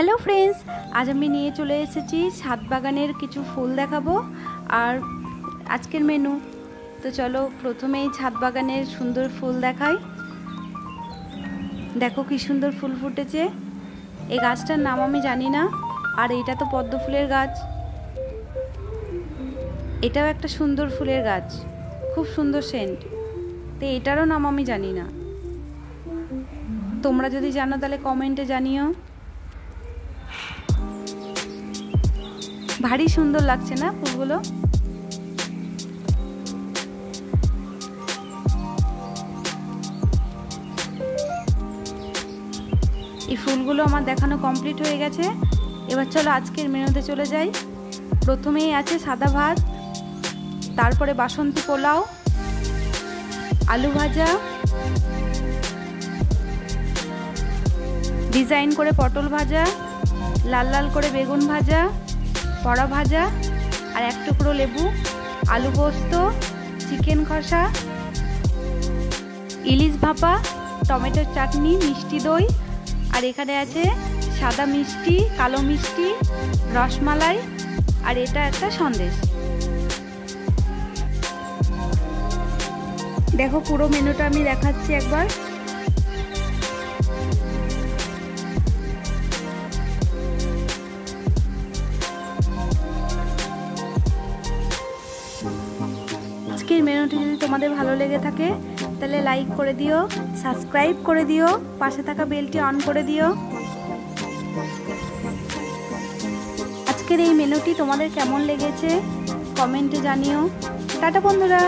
Hello friends, আজ আমি নিয়ে চলে এসেছি ছাদ বাগানের কিছু ফুল দেখাবো আর আজকের মেনু। তো চলো প্রথমেই ছাদ বাগানের সুন্দর ফুল দেখাই। দেখো কি সুন্দর ফুল ফুটেছে। এই গাছটার নাম আমি জানি না, আর এটা তো পদ্ম ফুলের গাছ। এটাও একটা সুন্দর ফুলের গাছ, খুব সুন্দর সেন্ট। তো এটারও নাম আমি জানি না, তোমরা যদি জানো তাহলে কমেন্টে জানিও। ভারী সুন্দর লাগছে না ফুলগুলো? এই ফুলগুলো আমার দেখানো কমপ্লিট হয়ে গেছে। এবার চলো আজকের মেনুতে চলে যাই। প্রথমেই আছে সাদা ভাত, তারপরে বাসন্তী পোলাও, আলু ভাজা, ডিজাইন করে পটল ভাজা, লাল লাল করে বেগুন ভাজা, বড়া ভাজা, আর এক টুকরো লেবু, আলু পোস্ত, চিকেন কষা, ইলিশ ভাপা, টমেটোর চাটনি, মিষ্টি দই, আর এখানে আছে সাদা মিষ্টি, কালো মিষ্টি, রসমালাই, আর এটা একটা সন্দেশ। দেখো পুরো মেনুটা আমি দেখাচ্ছি একবার। আজকের মেনুটি যদি তোমাদের ভালো লেগে থাকে তাহলে লাইক করে দিও, সাবস্ক্রাইব করে দিও, পাশে থাকা বেলটি অন করে দিও। আজকের এই মেনুটি তোমাদের কেমন লেগেছে কমেন্টে জানিও। টাটা বন্ধুরা।